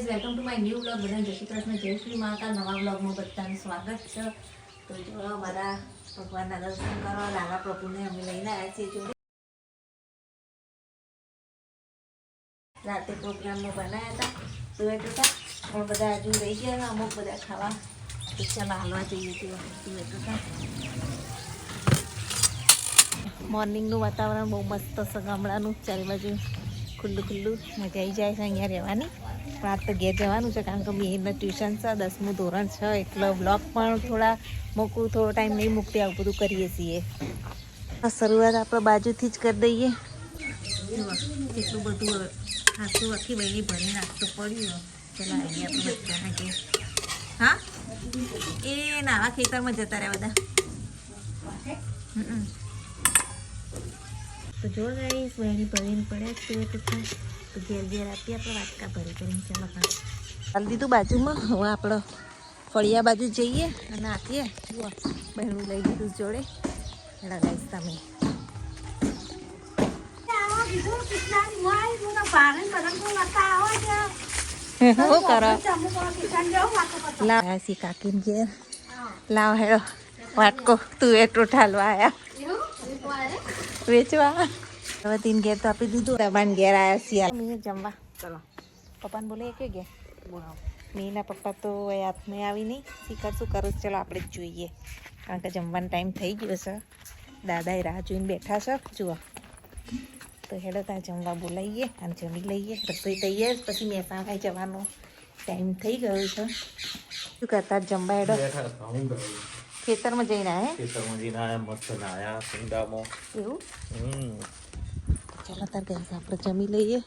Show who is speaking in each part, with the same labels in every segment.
Speaker 1: Welcome to my new blog. બધાને જય શ્રી કૃષ્ણ, જય શ્રી મહાકાલ. નવા બ્લોગમાં બધાનું સ્વાગત છે. તો જો મારા ભગવાનના દર્શન કરો. લાલા પ્રભુને અમે લઈને આવ્યા છીએ જોડે. રાતે પ્રોગ્રામમાં બનાવ્યા હતા સુરત હતા, પણ બધા હજુ રહી ગયા. અમુક બધા ખાવા તો ચાલો હાલવા જઈએ છીએ સુરત હતા. મોર્નિંગનું વાતાવરણ બહુ મસ્ત છે ગામડાનું. ચારે બાજુ ખુલ્લું ખુલ્લું, મજા આવી જાય છે અહીંયા રહેવાની. પણ આજ તો ઘેર જવાનું છે કારણ કે બહેનનું ટ્યુશન છે, 10મું ધોરણ છે, એટલે બ્લોગ પણ થોડા મૂકું, થોડો ટાઈમ નહીં મૂકતી, આવું બધું કરીએ છીએ. શરૂઆત આપણે બાજુથી જ કરી દઈએ. કેટલું બધું આખું આખી બહેની ભરી નાખતો પડ્યો. ચાલો આવીએ આપણે બધાના ઘેર. હા, એ નાવા ખેતરમાં જતા રહ્યા બધા. તો જો ગાઈસ બહેની ભરીને પડ્યા છે તો ઘેર ઘેર આપીએ આપણે વાટકા ભરી કરીને. ચાલો ચાલી દીધું બાજુમાં. હવે આપણે ફળિયા બાજુ જઈએ અને આપીએ. જુઓ બહેનું લઈ દીધું જોડે. એડા ગાઈસ તમે શું કરો? લાવ સી કાકીને ઘેર લાવ હેડો વાટકો તું એટલું ઠાલવા આવ્યા વેચવા. હવે તીન ઘેર તો આપી દીધું. દબાણ ઘેર આવ્યા શિયાળ મેં જમવા. ચલો પપ્પાને બોલે કે ગયા બોલાવો. મેંના પપ્પા તો હાથમાં આવી નહીં. શીખર શું કરું? ચલો આપણે જ જોઈએ કારણ કે જમવાનો ટાઈમ થઈ ગયો છે. દાદાએ રાહ જોઈને બેઠા છે. જુઓ તો હેડો ત્યાં જમવા બોલાવીએ અને જમી લઈએ. રસોઈ તૈયાર, પછી મહેસાણા જવાનો ટાઈમ થઈ ગયો છે. શું કરતા જમવા હેડો? ખેતરમાં જઈને આવ્યા?
Speaker 2: ખેતરમાં જઈને આવ્યા, મસ્ત નાયા કુંડામાં.
Speaker 1: એવું? ચાલો તાર ગઈ આપણે જમી લઈએ.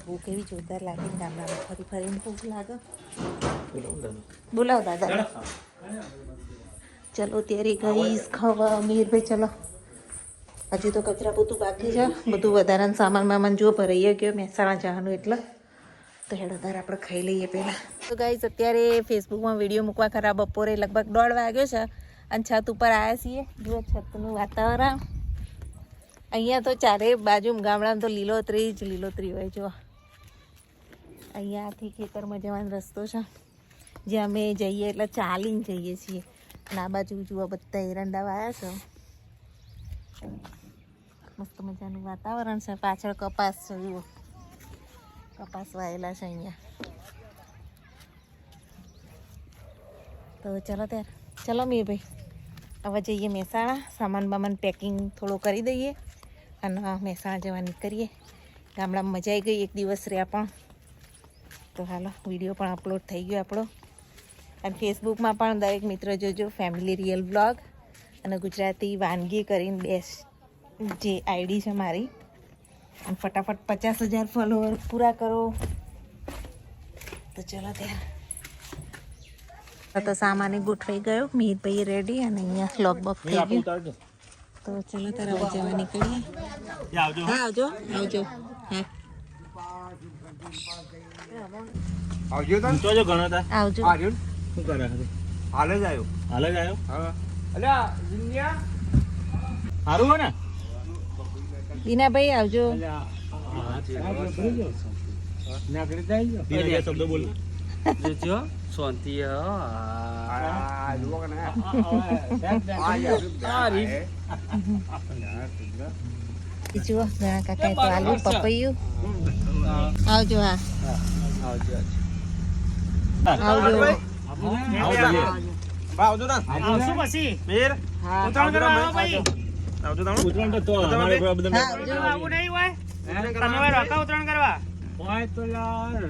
Speaker 1: ભૂખ એવી જોરદાર લાગે ને ગામડામાં ફરી ફરીને ભૂખ લાગે. બોલાવો દાદા. ચલો ત્યારે ગઈશ ખાવા. મીરભાઈ ચલો. હજી તો કચરા પોતું બાકી છે. બધું વધારાનું સામાન મામાન જો ભરાઈ ગયો મહેસાણા જવાનું એટલે. તો હેડો તાર આપણે ખાઈ લઈએ પહેલાં. તો ગાઈસ અત્યારે ફેસબુકમાં વિડીયો મૂકવા ખરા બપોરે લગભગ 1:30 વાગ્યો છે અને છત ઉપર આવ્યા છીએ. જુઓ છતનું વાતાવરણ. અહીંયા તો ચારે બાજુ ગામડામાં તો લીલોતરી જ લીલોતરી હોય. જો અહીંયાથી ખેતરમાં જવાનો રસ્તો છે. જ્યાં અમે જઈએ એટલે ચાલીને જઈએ છીએ. અને આ બાજુ જુઓ બધા એરંડા વાયા છે. મસ્ત મજાનું વાતાવરણ છે. પાછળ કપાસ છે. જુઓ કપાસ વાયેલા છે અહીંયા. તો ચલો ત્યારે ચલો મીરભાઈ હવે જઈએ મહેસાણા. સામાન બામાન પેકિંગ થોડું કરી દઈએ અને મહેસાણા જવા નીકળીએ. ગામડામાં મજા આવી ગઈ. 1 દિવસ રહ્યા પણ. તો હાલો વિડીયો પણ અપલોડ થઈ ગયો આપણો. અને ફેસબુકમાં પણ દરેક મિત્ર જોજો ફેમિલી રિયલ બ્લોગ અને ગુજરાતી વાનગી કરીને બેસ્ટ જે આઈડી છે મારી. અને ફટાફટ 50,000 ફોલોવર પૂરા કરો. તો ચલો ત્યારે તો સામાન ગોઠવાઈ ગયો. મીરભાઈ રેડી અને અહીંયા લોક બોક થઈ ગયું. તો ચલો તારે હવે જવા નીકળીએ. હા આવજો આવજો. હા
Speaker 2: આવજો તો જો ઘણો તા
Speaker 1: આવજો.
Speaker 2: શું કરે? હાલ જ આવ્યો. હાલ જ આવ્યો? હા. અલ્યા દુનિયા સારું હો ને?
Speaker 1: દીનાભાઈ આવજો.
Speaker 2: શબ્દ બોલ.
Speaker 3: શાંતિ
Speaker 1: જુઓ ઘણા કાકા તો આલુ પપૈયું. આવજો. હા આવજો.
Speaker 2: આવજો પછી મેર ઉતરાણ કરવા આવો ભાઈ. આવજો તમે ઉતરાણ તો અમારે બધા આવું નહીં હોય. તમે ભાઈ રોકા ઉતરાણ કરવા હોય તો યાર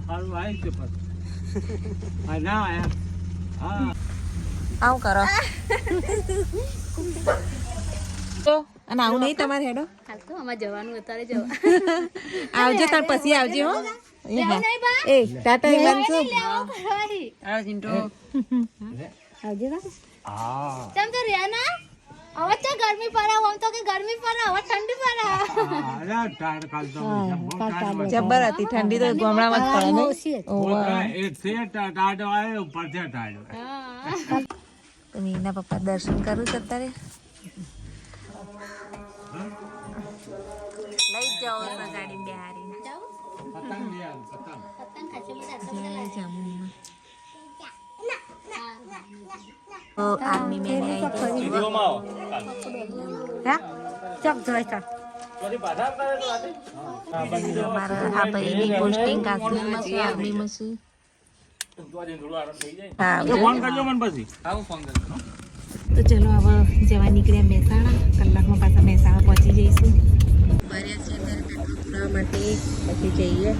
Speaker 2: હારું આવી છે પણ આ ના આયા.
Speaker 1: આવું કરો તો અને આવું નહીં તમારે હેડો.
Speaker 4: હાલ તો અમારે જવાનું અત્યારે જવા.
Speaker 1: આવજો તાર પછી આવજો હો. એ ટાટા બનશો. આવજો
Speaker 4: તમ તો રહ્યા ના. હવે તો ગરમી પડે. આમ તો કે ગરમી પડે, હવે ઠંડી પડે.
Speaker 1: જબર હતી ઠંડી તો ગામડામાં જ પડે. તો મીના પપ્પા દર્શન કરું છે અત્યારે. લઈ જ જાઓ ગાડી બિહારી.
Speaker 4: પતંગ ખાશે બધા આટલા બધા લાગે.
Speaker 1: જામુનમાં આર્મી મેન આવી હા ચોક જોઈ ચોક અમારા આ ભાઈની પોસ્ટિંગ કાશ્મીરમાં છે આર્મીમાં છે હા
Speaker 2: ફોન કરજો મને પછી
Speaker 1: તો ચલો હવે જવા નીકળ્યા મહેસાણા કલાકમાં પાછા મહેસાણા પહોંચી જઈશું ભર્યા છે અત્યારે પેટ્રોલ પુરાવા માટે પછી જઈએ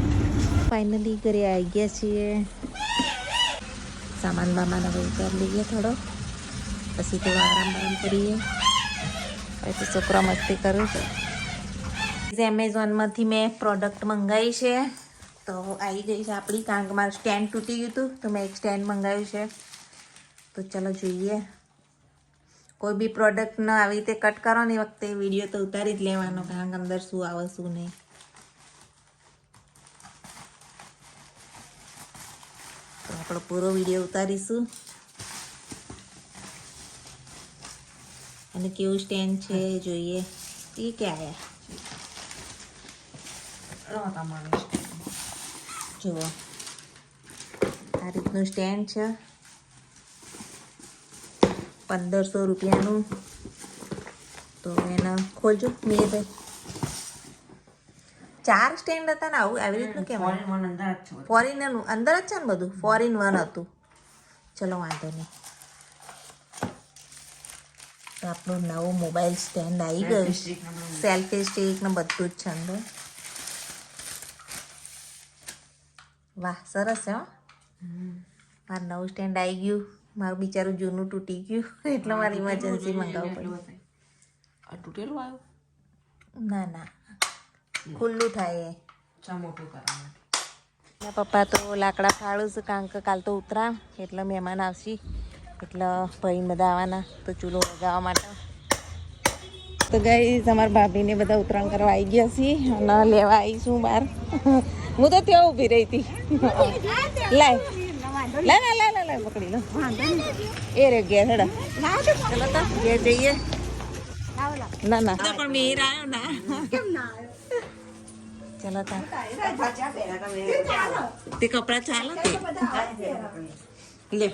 Speaker 1: ફાઇનલી ઘરે આવી ગયા છીએ સામાન બામાન હવે ઉતારી લઈએ થોડો પછી થોડો આરામ કરીએ પછી છોકરા મસ્તી કરું એમેઝોનમાંથી મેં પ્રોડક્ટ મંગાવી છે તો આવી ગઈ છે આપણી કારણ કે મારું સ્ટેન્ડ તૂટી ગયું હતું તો મેં એક સ્ટેન્ડ મંગાવ્યું છે તો ચલો જોઈએ કોઈ બી પ્રોડક્ટને આવી રીતે કટ કરો ને એ વખતે વિડીયો તો ઉતારી જ લેવાનો કારણ કે અંદર શું આવે શું નહીં તો આપણો પૂરો વિડીયો ઉતારીશું અને કેવું સ્ટેન્ડ છે જોઈએ એ ક્યાં આવ્યા જુઓ આ રીતનું સ્ટેન્ડ છે 1500 રૂપિયાનું તો એને ખોલજો મેં 4 સ્ટેન્ડ હતા ને આવું આવી રીતનું કેમ ફોરીનનું અંદર જ છે ને બધું 4-in-1 હતું ચલો વાંધો નહીં તો આપણું નવું મોબાઈલ સ્ટેન્ડ આવી ગયું સેલ્ફી સ્ટિક ને બધું જ છે અંદર વાહ સરસ છે હો મારું નવું સ્ટેન્ડ આવી ગયું મારું બિચારું જૂનું તૂટી ગયું એટલે મારે ઇમરજન્સી મંગાવવું પડ્યું
Speaker 3: તૂટેલું આવ્યું
Speaker 1: ના ના ખુલ્લું થાય એ
Speaker 3: મોટું કરવા માટે
Speaker 1: પપ્પા તો લાકડા ફાળું છે કારણ કે કાલ તો ઉતરાણ એટલે મહેમાન આવશે એટલે ભાઈ બધા આવવાના તો ચૂલો લગાવવા માટે તો ગઈ તમારા ભાભીને બધા ઉતરાણ કરવા આવી ગયા છીએ અને લેવા આવીશું બહાર હું તો ત્યાં ઊભી રહી હતી લાય લા પકડી લો એ રે ઘેર હેડા ચલો તો ઘેર જઈએ ના ના પણ મેર આવ્યો ના ચલો તા તે કપડા ચાલો તે લે